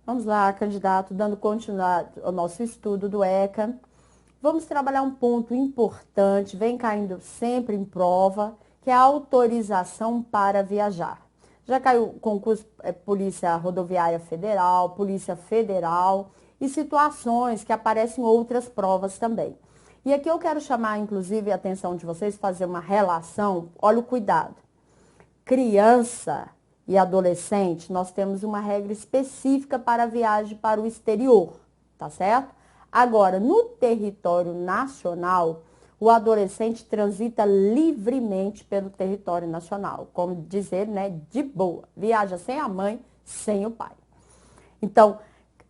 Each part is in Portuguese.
Vamos lá, candidato, dando continuidade ao nosso estudo do ECA. Vamos trabalhar um ponto importante, vem caindo sempre em prova, que é a autorização para viajar. Já caiu concurso Polícia Rodoviária Federal, Polícia Federal e situações que aparecem em outras provas também. E aqui eu quero chamar, inclusive, a atenção de vocês, fazer uma relação, olha o cuidado. Criança e adolescente, nós temos uma regra específica para a viagem para o exterior, tá certo? Agora, no território nacional, o adolescente transita livremente pelo território nacional, como dizer, né, de boa, viaja sem a mãe, sem o pai. Então,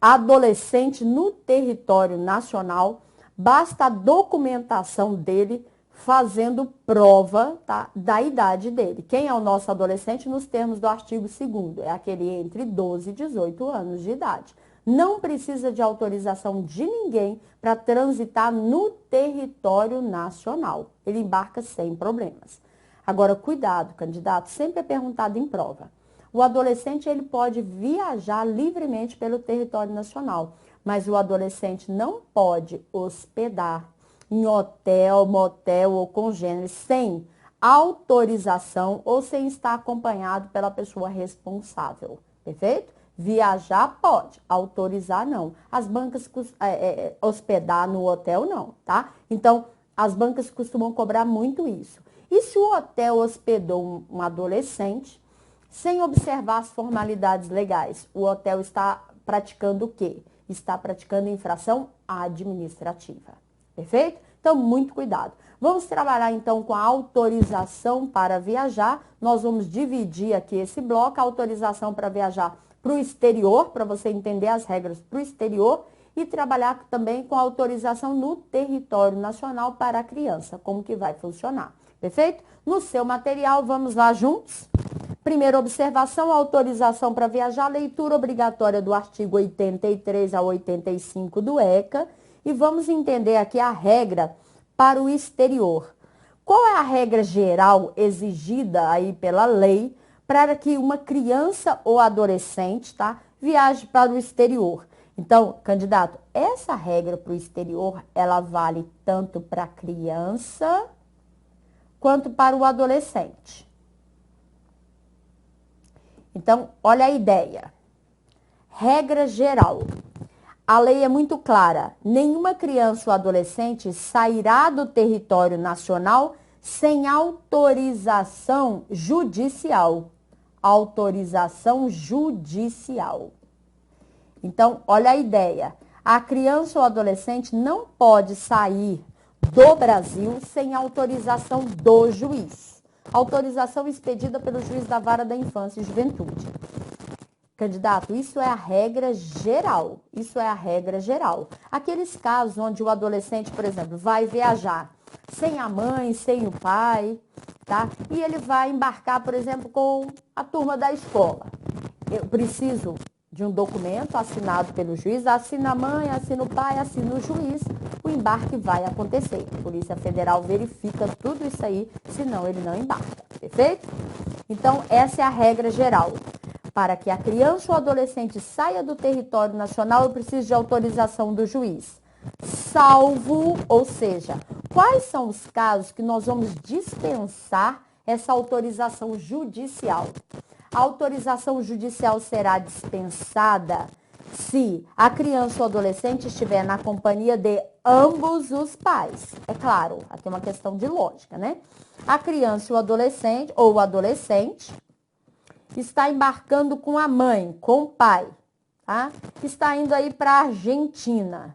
adolescente no território nacional, basta a documentação dele fazendo prova, tá, da idade dele. Quem é o nosso adolescente nos termos do artigo 2º? É aquele entre 12 e 18 anos de idade. Não precisa de autorização de ninguém para transitar no território nacional. Ele embarca sem problemas. Agora, cuidado, candidato, sempre é perguntado em prova. O adolescente ele pode viajar livremente pelo território nacional, mas o adolescente não pode hospedar em hotel, motel ou congênere sem autorização ou sem estar acompanhado pela pessoa responsável, perfeito? Viajar pode, autorizar não. As bancas hospedar no hotel não, tá? Então, as bancas costumam cobrar muito isso. E se o hotel hospedou um adolescente, sem observar as formalidades legais, o hotel está praticando o quê? Está praticando infração administrativa. Perfeito? Então, muito cuidado. Vamos trabalhar, então, com a autorização para viajar. Nós vamos dividir aqui esse bloco, a autorização para viajar para o exterior, para você entender as regras para o exterior, e trabalhar também com a autorização no território nacional para a criança, como que vai funcionar. Perfeito? No seu material, vamos lá juntos? Primeira observação, autorização para viajar, leitura obrigatória do artigo 83 a 85 do ECA. E vamos entender aqui a regra para o exterior. Qual é a regra geral exigida aí pela lei para que uma criança ou adolescente, tá, viaje para o exterior? Então, candidato, essa regra para o exterior, ela vale tanto para a criança quanto para o adolescente. Então, olha a ideia. Regra geral. A lei é muito clara. Nenhuma criança ou adolescente sairá do território nacional sem autorização judicial. Autorização judicial. Então, olha a ideia. A criança ou adolescente não pode sair do Brasil sem autorização do juiz. Autorização expedida pelo juiz da Vara da Infância e Juventude. Candidato, isso é a regra geral. Isso é a regra geral. Aqueles casos onde o adolescente, por exemplo, vai viajar sem a mãe, sem o pai, tá? E ele vai embarcar, por exemplo, com a turma da escola. Eu preciso de um documento assinado pelo juiz, assina a mãe, assina o pai, assina o juiz, o embarque vai acontecer. A Polícia Federal verifica tudo isso aí, senão ele não embarca, perfeito? Então, essa é a regra geral. Para que a criança ou adolescente saia do território nacional, eu preciso de autorização do juiz. Salvo, ou seja, quais são os casos que nós vamos dispensar essa autorização judicial? A autorização judicial será dispensada se a criança ou adolescente estiver na companhia de ambos os pais. É claro, aqui é uma questão de lógica, né? A criança ou o adolescente está embarcando com a mãe, com o pai, tá? Está indo aí para a Argentina.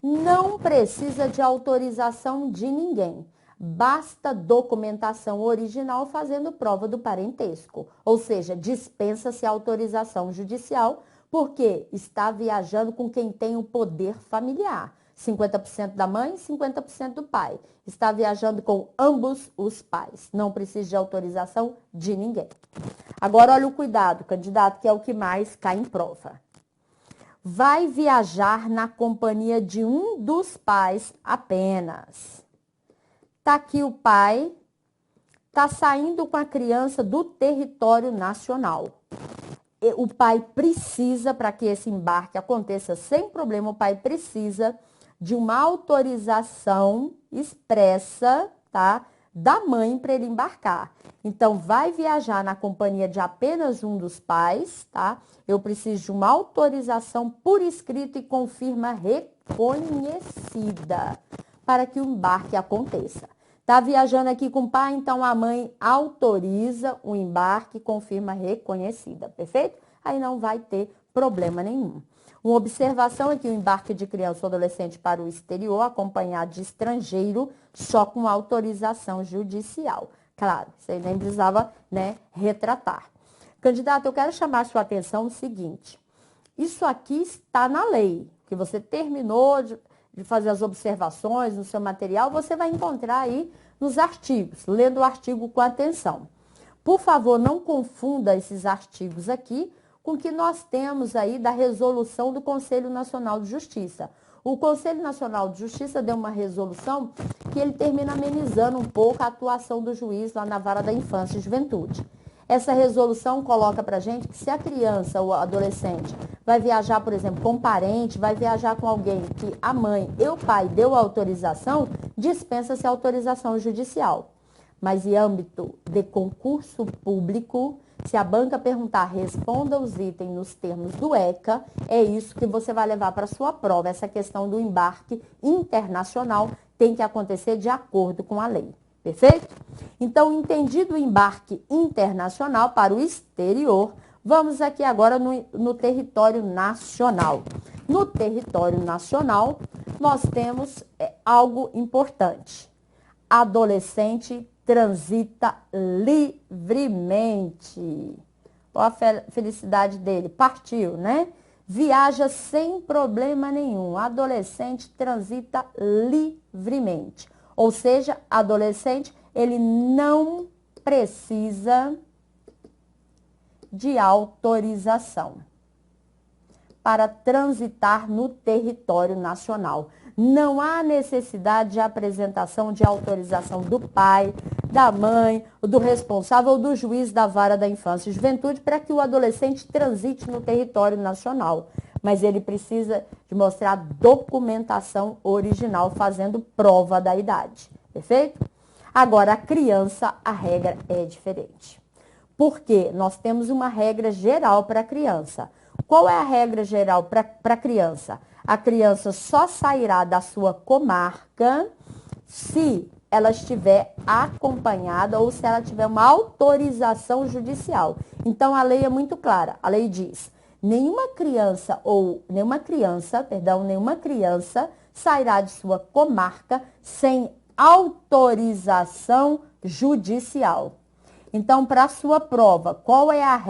Não precisa de autorização de ninguém. Basta documentação original fazendo prova do parentesco. Ou seja, dispensa-se a autorização judicial porque está viajando com quem tem o poder familiar. 50% da mãe, 50% do pai. Está viajando com ambos os pais. Não precisa de autorização de ninguém. Agora, olha o cuidado, candidato, que é o que mais cai em prova. Vai viajar na companhia de um dos pais apenas. Tá aqui o pai, tá saindo com a criança do território nacional. o pai precisa, para que esse embarque aconteça sem problema, o pai precisa de uma autorização expressa, tá? Da mãe para ele embarcar. Então, vai viajar na companhia de apenas um dos pais, tá? Eu preciso de uma autorização por escrito e com firma reconhecida para que o embarque aconteça. Tá viajando aqui com o pai, então a mãe autoriza o embarque com firma reconhecida, perfeito? Aí não vai ter problema nenhum. Uma observação é que o embarque de criança ou adolescente para o exterior, acompanhado de estrangeiro, só com autorização judicial. Claro, você nem precisava, né, retratar. Candidato, eu quero chamar a sua atenção o seguinte. Isso aqui está na lei, que você terminou de fazer as observações no seu material, você vai encontrar aí nos artigos, lendo o artigo com atenção. Por favor, não confunda esses artigos aqui com o que nós temos aí da resolução do Conselho Nacional de Justiça. O Conselho Nacional de Justiça deu uma resolução que ele termina amenizando um pouco a atuação do juiz lá na Vara da Infância e Juventude. Essa resolução coloca pra gente que se a criança ou adolescente vai viajar, por exemplo, com um parente, vai viajar com alguém que a mãe e o pai deu autorização, dispensa-se a autorização judicial. Mas em âmbito de concurso público, se a banca perguntar, responda os itens nos termos do ECA, é isso que você vai levar para a sua prova. Essa questão do embarque internacional tem que acontecer de acordo com a lei. Perfeito? Então, entendido o embarque internacional para o exterior, vamos aqui agora no território nacional. No território nacional, nós temos algo importante. Adolescente transita livremente. Olha a felicidade dele, partiu, né? Viaja sem problema nenhum. Adolescente transita livremente. Ou seja, adolescente, ele não precisa de autorização para transitar no território nacional. Não há necessidade de apresentação de autorização do pai, da mãe, do responsável ou do juiz da Vara da Infância e Juventude para que o adolescente transite no território nacional. Mas ele precisa de mostrar documentação original fazendo prova da idade. Perfeito? Agora, a criança, a regra é diferente. Porque nós temos uma regra geral para a criança. Qual é a regra geral para a criança? A criança só sairá da sua comarca se ela estiver acompanhada ou se ela tiver uma autorização judicial. Então, a lei é muito clara. A lei diz, nenhuma criança sairá de sua comarca sem autorização judicial. Então, para a sua prova, qual é a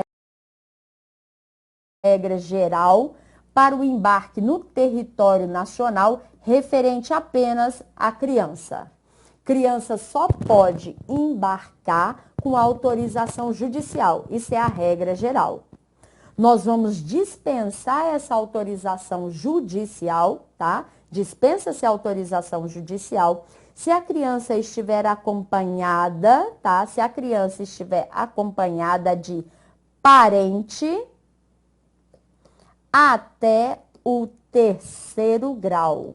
regra geral para o embarque no território nacional referente apenas à criança? Criança só pode embarcar com autorização judicial. Isso é a regra geral. Nós vamos dispensar essa autorização judicial, tá? Dispensa-se a autorização judicial se a criança estiver acompanhada, tá? Se a criança estiver acompanhada de parente até o 3º grau.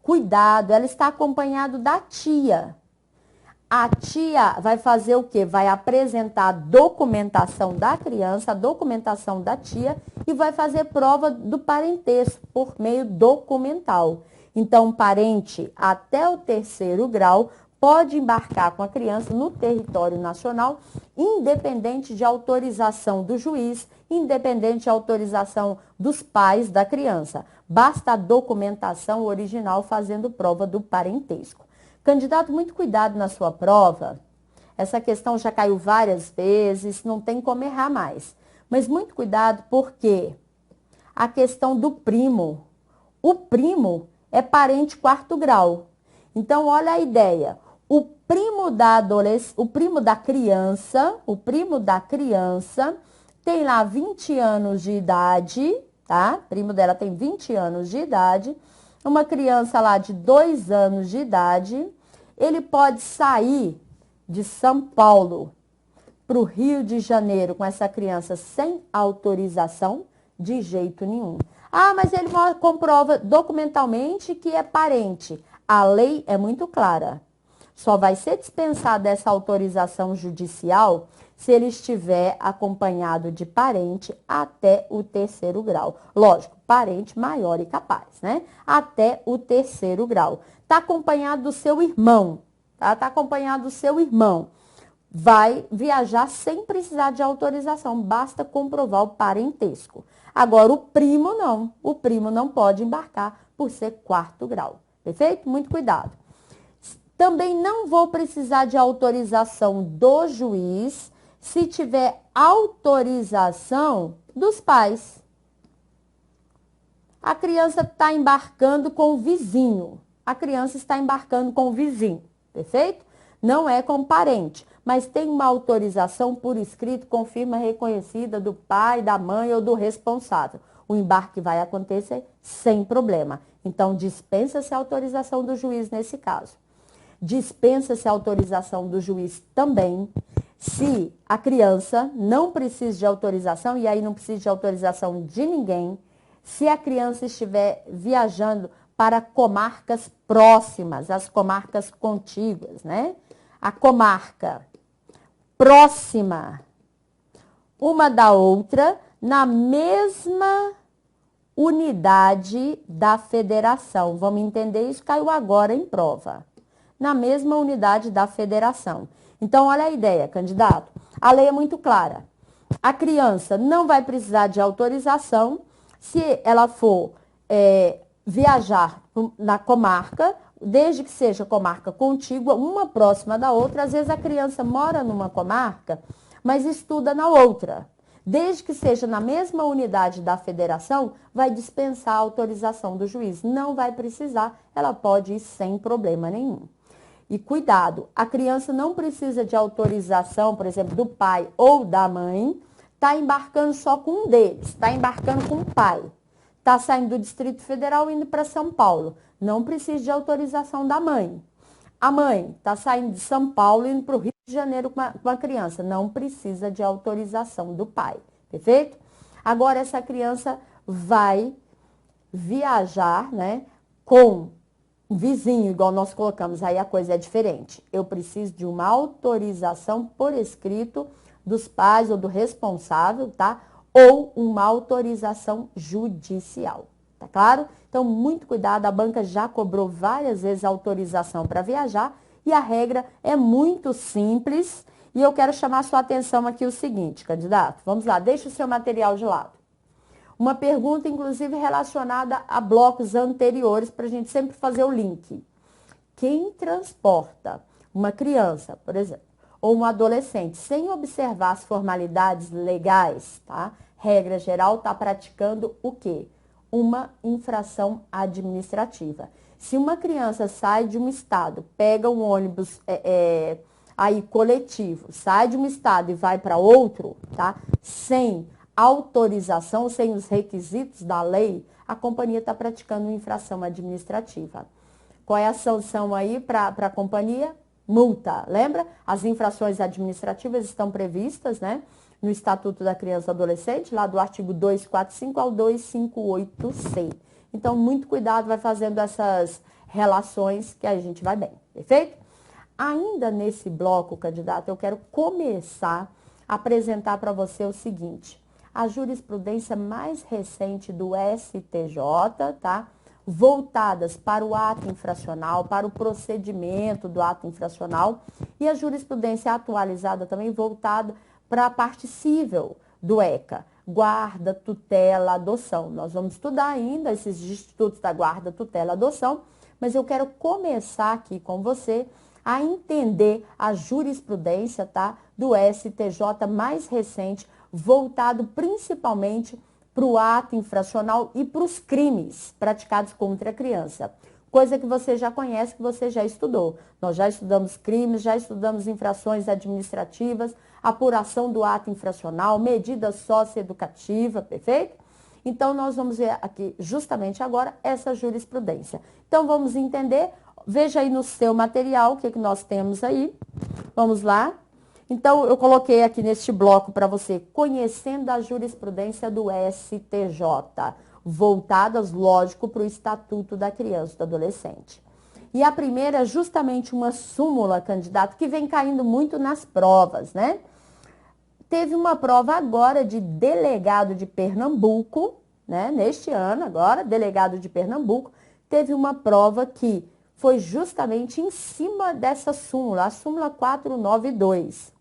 Cuidado, ela está acompanhada da tia. A tia vai fazer o quê? Vai apresentar a documentação da criança, a documentação da tia e vai fazer prova do parentesco por meio documental. Então, parente até o 3º grau pode embarcar com a criança no território nacional, independente de autorização do juiz, independente de autorização dos pais da criança. Basta a documentação original fazendo prova do parentesco. Candidato, muito cuidado na sua prova. Essa questão já caiu várias vezes, não tem como errar mais. Mas muito cuidado porque a questão do primo. O primo é parente 4º grau. Então, olha a ideia. O primo da criança tem lá 20 anos de idade, tá? O primo dela tem 20 anos de idade. Uma criança lá de 2 anos de idade, ele pode sair de São Paulo para o Rio de Janeiro com essa criança sem autorização? De jeito nenhum. Ah, mas ele comprova documentalmente que é parente. A lei é muito clara. Só vai ser dispensada essa autorização judicial se ele estiver acompanhado de parente até o 3º grau. Lógico, parente maior e capaz, né? Até o 3º grau. Está acompanhado do seu irmão, tá? Tá acompanhado do seu irmão. Vai viajar sem precisar de autorização, basta comprovar o parentesco. Agora, o primo não. O primo não pode embarcar por ser 4º grau. Perfeito? Muito cuidado. Também não vou precisar de autorização do juiz se tiver autorização dos pais. A criança está embarcando com o vizinho. A criança está embarcando com o vizinho. Perfeito? Não é com parente, mas tem uma autorização por escrito, confirma reconhecida do pai, da mãe ou do responsável. O embarque vai acontecer sem problema. Então, dispensa-se a autorização do juiz nesse caso. Dispensa-se a autorização do juiz também se a criança não precisa de autorização, e aí não precisa de autorização de ninguém, se a criança estiver viajando para comarcas próximas, as comarcas contíguas, né? A comarca próxima uma da outra na mesma unidade da federação. Vamos entender isso? Caiu agora em prova. Na mesma unidade da federação. Então, olha a ideia, candidato. A lei é muito clara. A criança não vai precisar de autorização se ela for viajar na comarca, desde que seja comarca contígua, uma próxima da outra. Às vezes a criança mora numa comarca, mas estuda na outra. Desde que seja na mesma unidade da federação, vai dispensar a autorização do juiz. Não vai precisar, ela pode ir sem problema nenhum. E cuidado, a criança não precisa de autorização, por exemplo, do pai ou da mãe, está embarcando só com um deles, está embarcando com o pai. Está saindo do Distrito Federal indo para São Paulo. Não precisa de autorização da mãe. A mãe está saindo de São Paulo indo para o Rio de Janeiro com a criança. Não precisa de autorização do pai. Perfeito? Agora, essa criança vai viajar, né, com um vizinho, igual nós colocamos. Aí a coisa é diferente. Eu preciso de uma autorização por escrito dos pais ou do responsável, tá? Ou uma autorização judicial, tá claro? Então, muito cuidado, a banca já cobrou várias vezes autorização para viajar e a regra é muito simples e eu quero chamar a sua atenção aqui o seguinte, candidato, vamos lá, deixa o seu material de lado. Uma pergunta, inclusive, relacionada a blocos anteriores, para a gente sempre fazer o link. Quem transporta uma criança, por exemplo, ou um adolescente, sem observar as formalidades legais, tá? Regra geral, está praticando o quê? Uma infração administrativa. Se uma criança sai de um estado, pega um ônibus aí coletivo, sai de um estado e vai para outro, tá? Sem autorização, sem os requisitos da lei, a companhia está praticando uma infração administrativa. Qual é a sanção aí para a companhia? Multa, lembra? As infrações administrativas estão previstas, né, no Estatuto da Criança e Adolescente, lá do artigo 245 ao 258C. Então, muito cuidado, vai fazendo essas relações que a gente vai bem, perfeito? Ainda nesse bloco, candidato, eu quero começar a apresentar para você o seguinte, a jurisprudência mais recente do STJ, tá? Voltadas para o ato infracional, para o procedimento do ato infracional e a jurisprudência atualizada também voltada para a parte cível do ECA, guarda, tutela, adoção. Nós vamos estudar ainda esses institutos da guarda, tutela, adoção, mas eu quero começar aqui com você a entender a jurisprudência, tá, do STJ mais recente, voltado principalmente para o ato infracional e para os crimes praticados contra a criança. Coisa que você já conhece, que você já estudou. Nós já estudamos crimes, já estudamos infrações administrativas, apuração do ato infracional, medida socioeducativa, perfeito? Então, nós vamos ver aqui, justamente agora, essa jurisprudência. Então, vamos entender, veja aí no seu material o que nós temos aí. Vamos lá. Então, eu coloquei aqui neste bloco para você, conhecendo a jurisprudência do STJ, voltadas, lógico, para o Estatuto da Criança e do Adolescente. E a primeira é justamente uma súmula, candidato, que vem caindo muito nas provas, né? Teve uma prova agora de delegado de Pernambuco, né? Neste ano agora, delegado de Pernambuco, teve uma prova que foi justamente em cima dessa súmula, a súmula 492.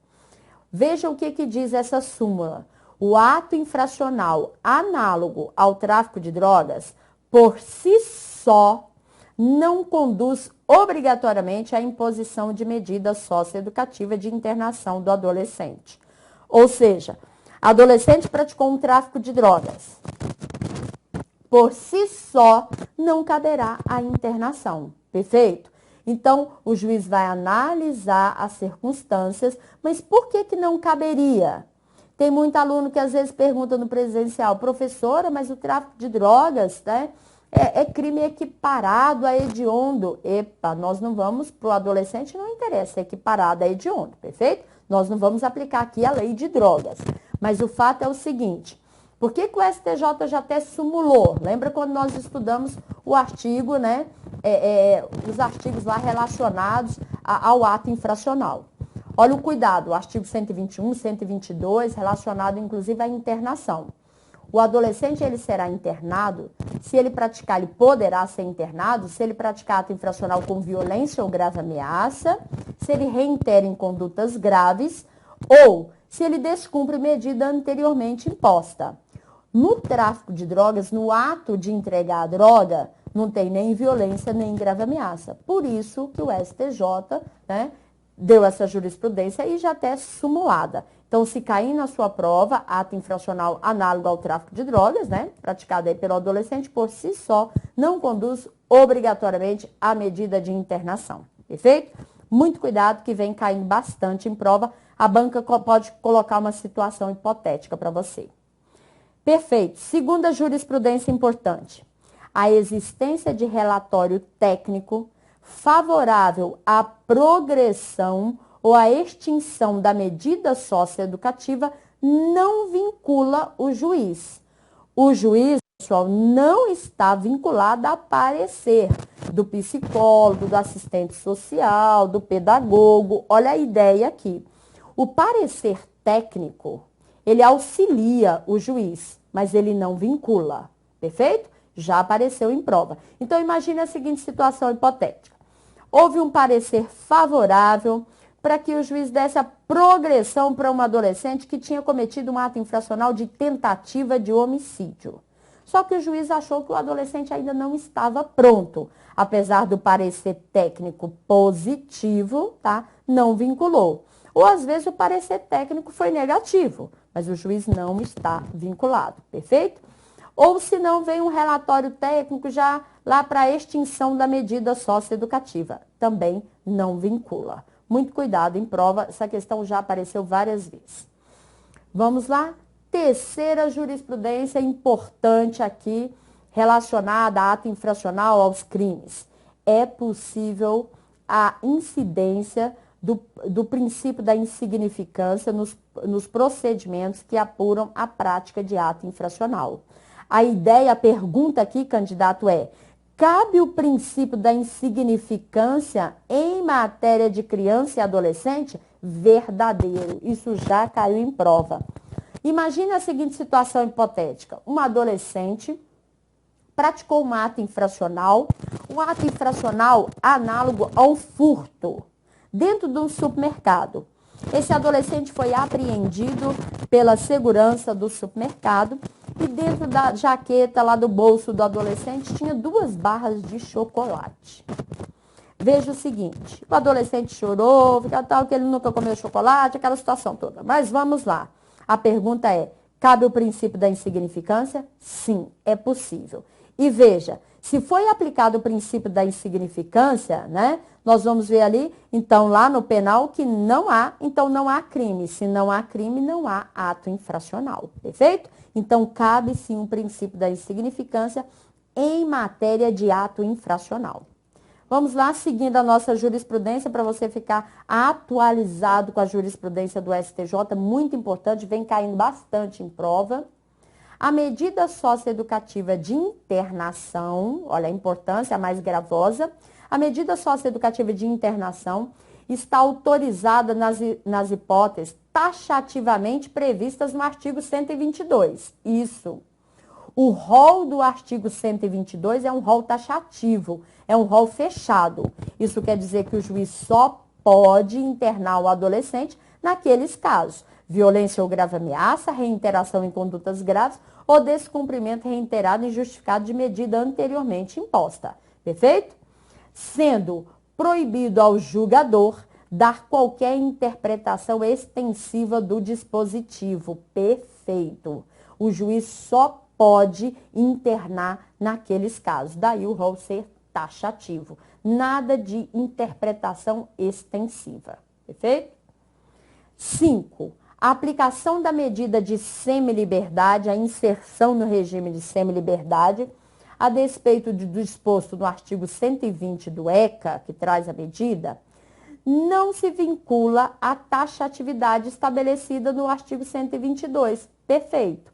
Veja o que diz essa súmula. O ato infracional análogo ao tráfico de drogas, por si só, não conduz obrigatoriamente à imposição de medida socioeducativa de internação do adolescente. Ou seja, adolescente praticou um tráfico de drogas. Por si só, não caberá a internação. Perfeito? Então, o juiz vai analisar as circunstâncias, mas por que não caberia? Tem muito aluno que às vezes pergunta no presencial, professora, mas o tráfico de drogas, né, é crime equiparado a hediondo. Epa, nós não vamos, para o adolescente não interessa, é equiparado a hediondo, perfeito? Nós não vamos aplicar aqui a lei de drogas. Mas o fato é o seguinte, por que o STJ já até simulou? Lembra quando nós estudamos o artigo, né? Os artigos lá relacionados ao ato infracional. Olha o cuidado, o artigo 121, 122, relacionado inclusive à internação. O adolescente ele será internado, se ele praticar, ele poderá ser internado, se ele praticar ato infracional com violência ou grave ameaça, se ele reitera em condutas graves ou se ele descumpre medida anteriormente imposta. No tráfico de drogas, no ato de entregar a droga, não tem nem violência nem grave ameaça. Por isso que o STJ, né, deu essa jurisprudência e já até é simulada. Então, se cair na sua prova, ato infracional análogo ao tráfico de drogas, né, praticado aí pelo adolescente, por si só, não conduz obrigatoriamente à medida de internação. Perfeito? Muito cuidado que vem caindo bastante em prova. A banca pode colocar uma situação hipotética para você. Perfeito. Segunda jurisprudência importante. A existência de relatório técnico favorável à progressão ou à extinção da medida socioeducativa não vincula o juiz. O juiz, pessoal, não está vinculado a parecer do psicólogo, do assistente social, do pedagogo. Olha a ideia aqui. O parecer técnico, ele auxilia o juiz, mas ele não vincula. Perfeito? Já apareceu em prova. Então, imagine a seguinte situação hipotética. Houve um parecer favorável para que o juiz desse a progressão para um adolescente que tinha cometido um ato infracional de tentativa de homicídio. Só que o juiz achou que o adolescente ainda não estava pronto. Apesar do parecer técnico positivo, tá? Não vinculou. Ou às vezes o parecer técnico foi negativo, mas o juiz não está vinculado, perfeito? Ou se não, vem um relatório técnico já lá para a extinção da medida socioeducativa, também não vincula. Muito cuidado em prova, essa questão já apareceu várias vezes. Vamos lá? Terceira jurisprudência importante aqui, relacionada a ato infracional aos crimes. É possível a incidência do princípio da insignificância nos procedimentos que apuram a prática de ato infracional. A ideia, a pergunta aqui, candidato, é: cabe o princípio da insignificância em matéria de criança e adolescente? Verdadeiro. Isso já caiu em prova. Imagine a seguinte situação hipotética. Uma adolescente praticou um ato infracional análogo ao furto, dentro de um supermercado. Esse adolescente foi apreendido pela segurança do supermercado e dentro da jaqueta lá do bolso do adolescente tinha 2 barras de chocolate. Veja o seguinte, o adolescente chorou, tal, que ele nunca comeu chocolate, aquela situação toda. Mas vamos lá. A pergunta é, cabe o princípio da insignificância? Sim, é possível. E veja, se foi aplicado o princípio da insignificância, né? Nós vamos ver ali, então, lá no penal, que não há, então não há crime. Se não há crime, não há ato infracional, perfeito? Então, cabe sim um princípio da insignificância em matéria de ato infracional. Vamos lá, seguindo a nossa jurisprudência, para você ficar atualizado com a jurisprudência do STJ, muito importante, vem caindo bastante em prova. A medida socioeducativa de internação, olha a importância, a mais gravosa, a medida socioeducativa de internação está autorizada nas hipóteses taxativamente previstas no artigo 122. Isso. O rol do artigo 122 é um rol taxativo, é um rol fechado. Isso quer dizer que o juiz só pode internar o adolescente naqueles casos: violência ou grave ameaça, reiteração em condutas graves ou descumprimento reiterado e injustificado de medida anteriormente imposta. Perfeito? Sendo proibido ao julgador dar qualquer interpretação extensiva do dispositivo. Perfeito. O juiz só pode internar naqueles casos. Daí o rol ser taxativo. Nada de interpretação extensiva. Perfeito? 5. A aplicação da medida de semiliberdade, a inserção no regime de semiliberdade, a despeito do disposto no artigo 120 do ECA, que traz a medida, não se vincula à taxatividade estabelecida no artigo 122. Perfeito.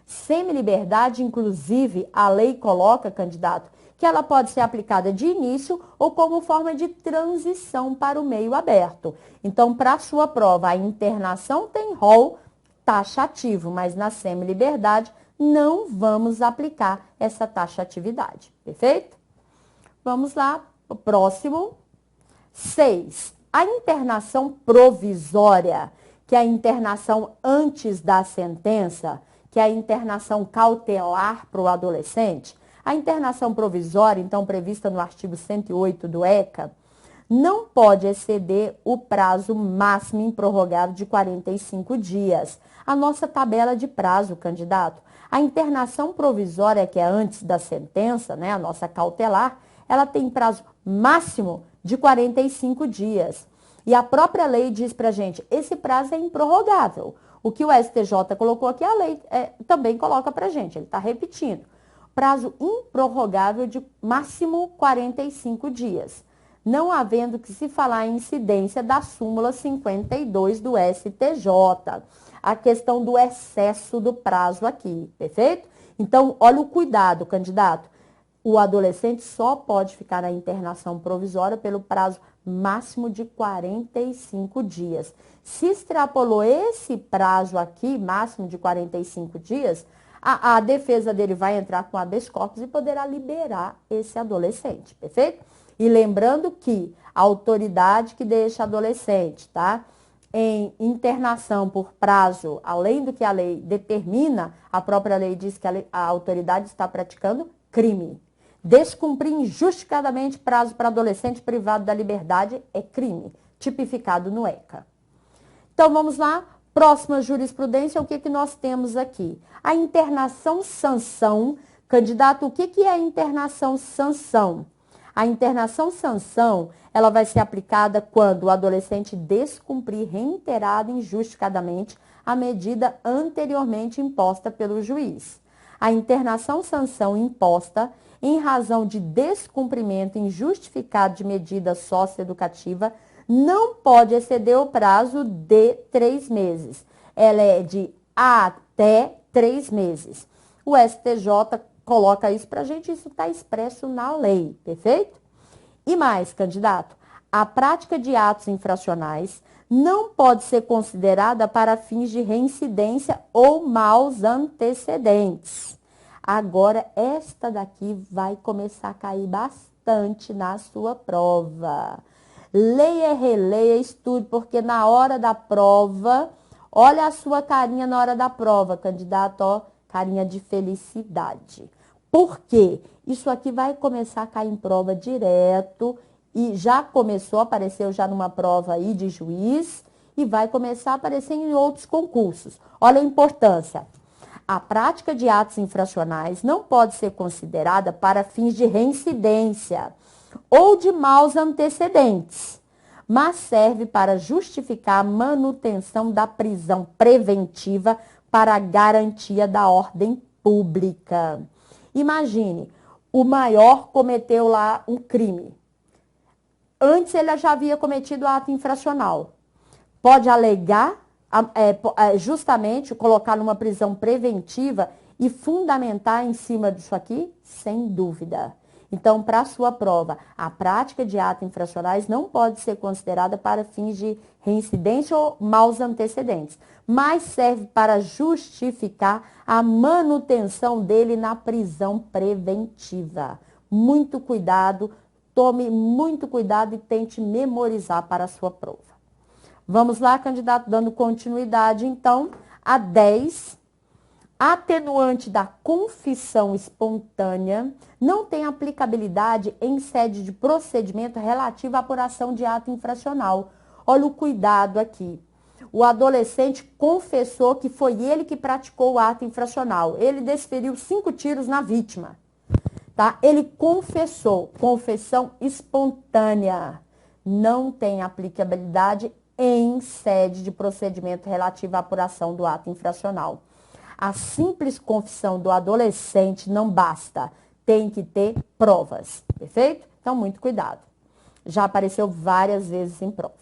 Semiliberdade, inclusive, a lei coloca, candidato, que ela pode ser aplicada de início ou como forma de transição para o meio aberto. Então, para a sua prova, a internação tem rol taxativo, mas na semiliberdade não vamos aplicar essa taxatividade. Perfeito? Vamos lá, o próximo. 6. A internação provisória, que é a internação antes da sentença, que é a internação cautelar para o adolescente, a internação provisória, então prevista no artigo 108 do ECA, não pode exceder o prazo máximo improrrogável de 45 dias. A nossa tabela de prazo, candidato. A internação provisória, que é antes da sentença, né, a nossa cautelar, ela tem prazo máximo de 45 dias. E a própria lei diz pra gente, esse prazo é improrrogável. O que o STJ colocou aqui, a lei também coloca pra gente, ele está repetindo. Prazo improrrogável de máximo 45 dias. Não havendo que se falar em incidência da súmula 52 do STJ. A questão do excesso do prazo aqui, perfeito? Então, olha o cuidado, candidato. O adolescente só pode ficar na internação provisória pelo prazo máximo de 45 dias. Se extrapolou esse prazo aqui, máximo de 45 dias, a defesa dele vai entrar com habeas corpus e poderá liberar esse adolescente, perfeito? E lembrando que a autoridade que deixa adolescente, tá? Em internação por prazo, além do que a lei determina, a própria lei diz que a autoridade está praticando crime. Descumprir injustificadamente prazo para adolescente privado da liberdade é crime, tipificado no ECA. Então, vamos lá. Próxima jurisprudência, o que nós temos aqui? A internação sanção. Candidato, o que é a internação sanção? A internação sanção, ela vai ser aplicada quando o adolescente descumprir reiterado e injustificadamente a medida anteriormente imposta pelo juiz. A internação sanção imposta em razão de descumprimento injustificado de medida socioeducativa não pode exceder o prazo de 3 meses. Ela é de até 3 meses. O STJ coloca isso para a gente, isso está expresso na lei, perfeito? E mais, candidato, a prática de atos infracionais não pode ser considerada para fins de reincidência ou maus antecedentes. Agora, esta daqui vai começar a cair bastante na sua prova. Leia, releia, estude, porque na hora da prova, olha a sua carinha na hora da prova, candidato, ó, carinha de felicidade. Por quê? Isso aqui vai começar a cair em prova direto e já começou, apareceu já numa prova aí de juiz e vai começar a aparecer em outros concursos. Olha a importância. A prática de atos infracionais não pode ser considerada para fins de reincidência ou de maus antecedentes, mas serve para justificar a manutenção da prisão preventiva para a garantia da ordem pública. Imagine, o maior cometeu lá um crime. Antes ele já havia cometido ato infracional. Pode alegar, justamente, colocar numa prisão preventiva e fundamentar em cima disso aqui? Sem dúvida. Então, para a sua prova, a prática de atos infracionais não pode ser considerada para fins de reincidência ou maus antecedentes, mas serve para justificar a manutenção dele na prisão preventiva. Muito cuidado, tome muito cuidado e tente memorizar para a sua prova. Vamos lá, candidato, dando continuidade, então, a 10. Atenuante da confissão espontânea não tem aplicabilidade em sede de procedimento relativo à apuração de ato infracional. Olha o cuidado aqui. O adolescente confessou que foi ele que praticou o ato infracional. Ele desferiu 5 tiros na vítima. Tá? Ele confessou. Confissão espontânea. Não tem aplicabilidade em sede de procedimento relativo à apuração do ato infracional. A simples confissão do adolescente não basta, tem que ter provas, perfeito? Então, muito cuidado. Já apareceu várias vezes em prova.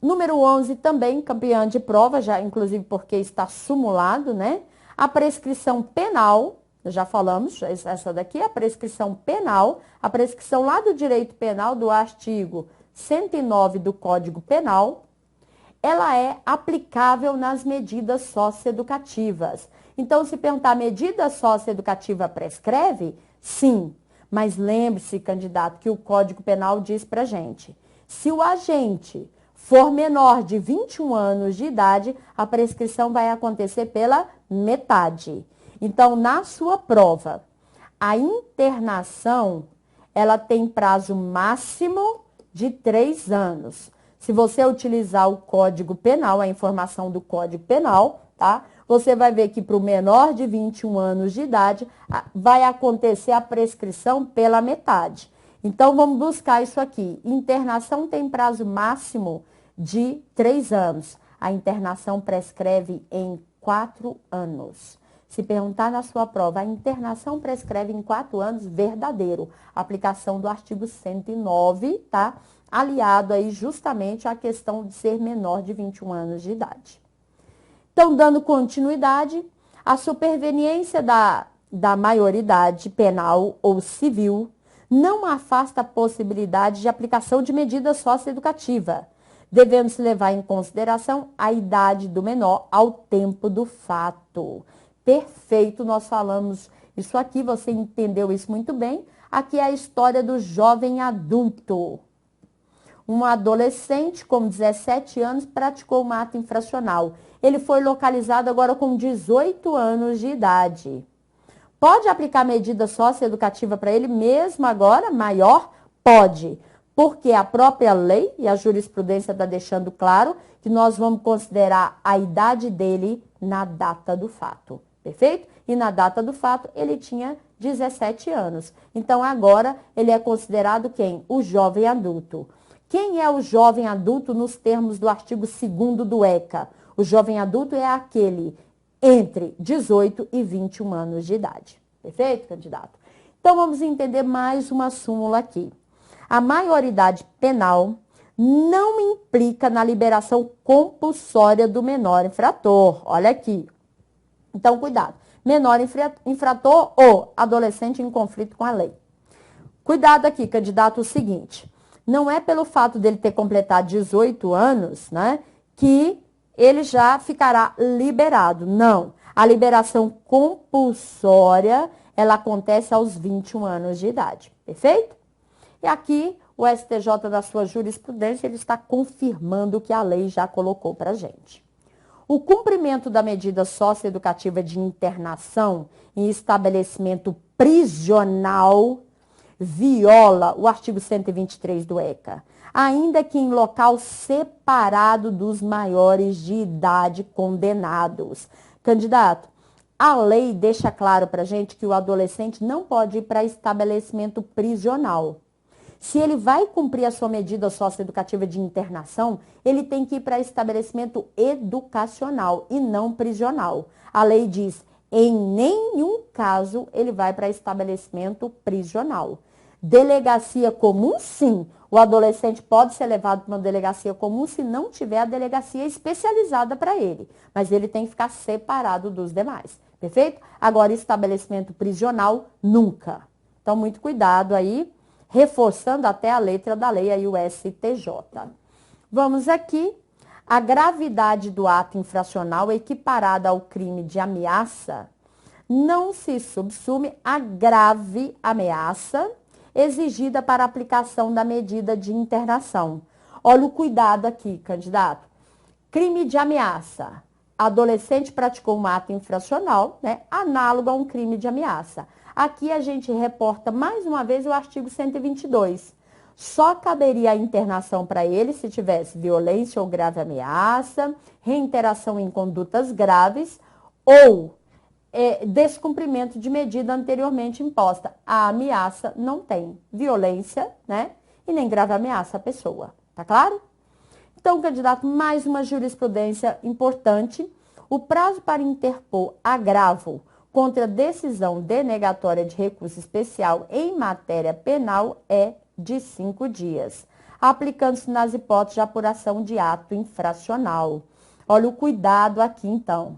Número 11 também, campeã de prova, já inclusive porque está sumulado, né? A prescrição penal, já falamos, essa daqui é a prescrição penal, a prescrição lá do direito penal do artigo 109 do Código Penal, ela é aplicável nas medidas socioeducativas. Então, se perguntar, medida socioeducativa prescreve? Sim. Mas lembre-se, candidato, que o Código Penal diz pra gente, se o agente for menor de 21 anos de idade, a prescrição vai acontecer pela metade. Então, na sua prova, a internação, ela tem prazo máximo de 3 anos. Se você utilizar o Código Penal, a informação do Código Penal, tá? Você vai ver que para o menor de 21 anos de idade, vai acontecer a prescrição pela metade. Então, vamos buscar isso aqui. Internação tem prazo máximo de 3 anos. A internação prescreve em 4 anos. Se perguntar na sua prova, a internação prescreve em 4 anos, verdadeiro. Aplicação do artigo 109, tá? Aliado aí justamente à questão de ser menor de 21 anos de idade. Então, dando continuidade, a superveniência da maioridade penal ou civil não afasta a possibilidade de aplicação de medida socioeducativa, devendo-se levar em consideração a idade do menor ao tempo do fato. Perfeito, nós falamos isso aqui, você entendeu isso muito bem. Aqui é a história do jovem adulto. Um adolescente com 17 anos praticou um ato infracional. Ele foi localizado agora com 18 anos de idade. Pode aplicar medida socioeducativa para ele mesmo agora, maior? Pode. Porque a própria lei e a jurisprudência está deixando claro que nós vamos considerar a idade dele na data do fato. Perfeito? E na data do fato ele tinha 17 anos. Então agora ele é considerado quem? O jovem adulto. Quem é o jovem adulto nos termos do artigo 2º do ECA? O jovem adulto é aquele entre 18 e 21 anos de idade. Perfeito, candidato? Então, vamos entender mais uma súmula aqui. A maioridade penal não implica na liberação compulsória do menor infrator. Olha aqui. Então, cuidado. Menor infrator ou adolescente em conflito com a lei. Cuidado aqui, candidato, o seguinte. Não é pelo fato dele ter completado 18 anos, né, que ele já ficará liberado. Não. A liberação compulsória, ela acontece aos 21 anos de idade. Perfeito? E aqui, o STJ, da sua jurisprudência, ele está confirmando o que a lei já colocou para a gente. O cumprimento da medida socioeducativa de internação em estabelecimento prisional viola o artigo 123 do ECA, ainda que em local separado dos maiores de idade condenados. Candidato, a lei deixa claro para a gente que o adolescente não pode ir para estabelecimento prisional. Se ele vai cumprir a sua medida socioeducativa de internação, ele tem que ir para estabelecimento educacional e não prisional. A lei diz, em nenhum caso ele vai para estabelecimento prisional. Delegacia comum, sim. O adolescente pode ser levado para uma delegacia comum se não tiver a delegacia especializada para ele. Mas ele tem que ficar separado dos demais. Perfeito? Agora, estabelecimento prisional, nunca. Então, muito cuidado aí, reforçando até a letra da lei, aí o STJ. Vamos aqui. A gravidade do ato infracional equiparada ao crime de ameaça não se subsume à grave ameaça exigida para a aplicação da medida de internação. Olha o cuidado aqui, candidato. Crime de ameaça. Adolescente praticou um ato infracional, né, análogo a um crime de ameaça. Aqui a gente reporta mais uma vez o artigo 122. Só caberia a internação para ele se tivesse violência ou grave ameaça, reiteração em condutas graves ou descumprimento de medida anteriormente imposta. A ameaça não tem violência, né? E nem grave ameaça à pessoa. Tá claro? Então, candidato, mais uma jurisprudência importante. O prazo para interpor agravo contra decisão denegatória de recurso especial em matéria penal é de 5 dias, aplicando-se nas hipóteses de apuração de ato infracional. Olha o cuidado aqui, então.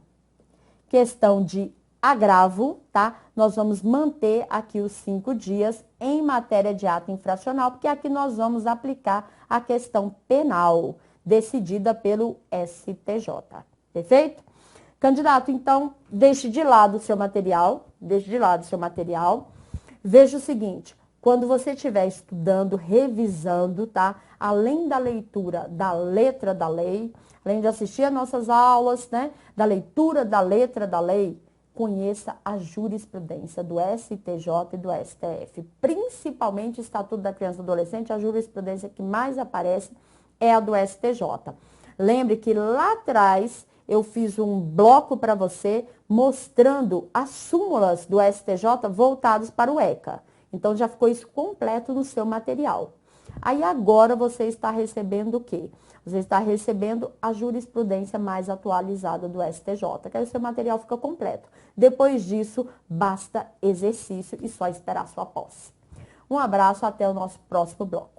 Questão de agravo, tá? Nós vamos manter aqui os 5 dias em matéria de ato infracional, porque aqui nós vamos aplicar a questão penal, decidida pelo STJ. Perfeito? Candidato, então, deixe de lado o seu material, Veja o seguinte, quando você estiver estudando, revisando, tá? Além da leitura da letra da lei, além de assistir às nossas aulas, né? Da leitura da letra da lei, conheça a jurisprudência do STJ e do STF. Principalmente o Estatuto da Criança e do Adolescente, a jurisprudência que mais aparece é a do STJ. Lembre que lá atrás eu fiz um bloco para você mostrando as súmulas do STJ voltadas para o ECA. Então, já ficou isso completo no seu material. Aí, agora, você está recebendo o quê? Você está recebendo a jurisprudência mais atualizada do STJ, que aí o seu material fica completo. Depois disso, basta exercício e só esperar sua posse. Um abraço, até o nosso próximo bloco.